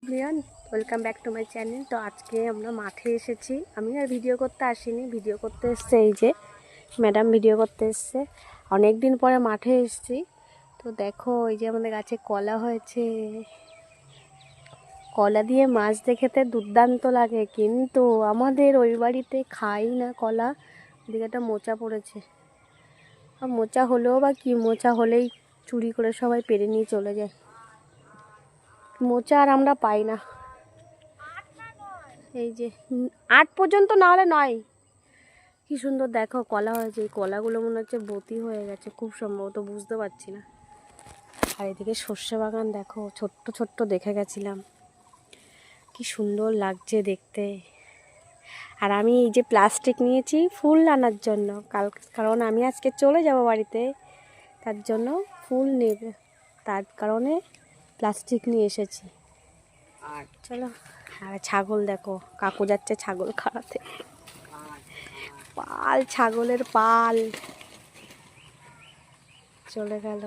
Everyone, welcome back to my channel. তো আজকে আমরা মাঠে এসেছি। আমি আর ভিডিও করতে আসিনি, ভিডিও করতে এসছে এই যে ম্যাডাম ভিডিও করতে এসছে। অনেক দিন পরে মাঠে এসেছি। তো দেখো এই যে আমাদের গাছে কলা হয়েছে। কলা দিয়ে মাছ দিয়ে খেতে দুর্দান্ত লাগে, কিন্তু আমাদের ওই বাড়িতে খাই না কলা। ওদিকে একটা মোচা পড়েছে, আর মোচা হলেও বা কি, মোচা হলেই চুরি করে সবাই পেরে নিয়ে চলে যায়। মোচা আর আমরা পাই না। এই যে 8 পর্যন্ত না হলে 9। কি সুন্দর দেখো কলা হয়েছে। এই কলাগুলো মনে হচ্ছে বতি হয়ে গেছে, খুব সম্ভবত, বুঝতে পারছি না। আর এদিকে সর্ষে বাগান দেখো, ছোট্ট ছোট্ট দেখে গেছিলাম, কি সুন্দর লাগছে দেখতে। আর আমি এই যে প্লাস্টিক নিয়েছি ফুল আনার জন্য, কারণ আমি আজকে চলে যাব বাড়িতে, তার জন্য ফুল নেবে, তার কারণে প্লাস্টিক নিয়ে এসেছি। আর চলো। আর ছাগল দেখো, কাকু যাচ্ছে ছাগল খাওয়াতে। পাল, ছাগলের পাল চলে গেল।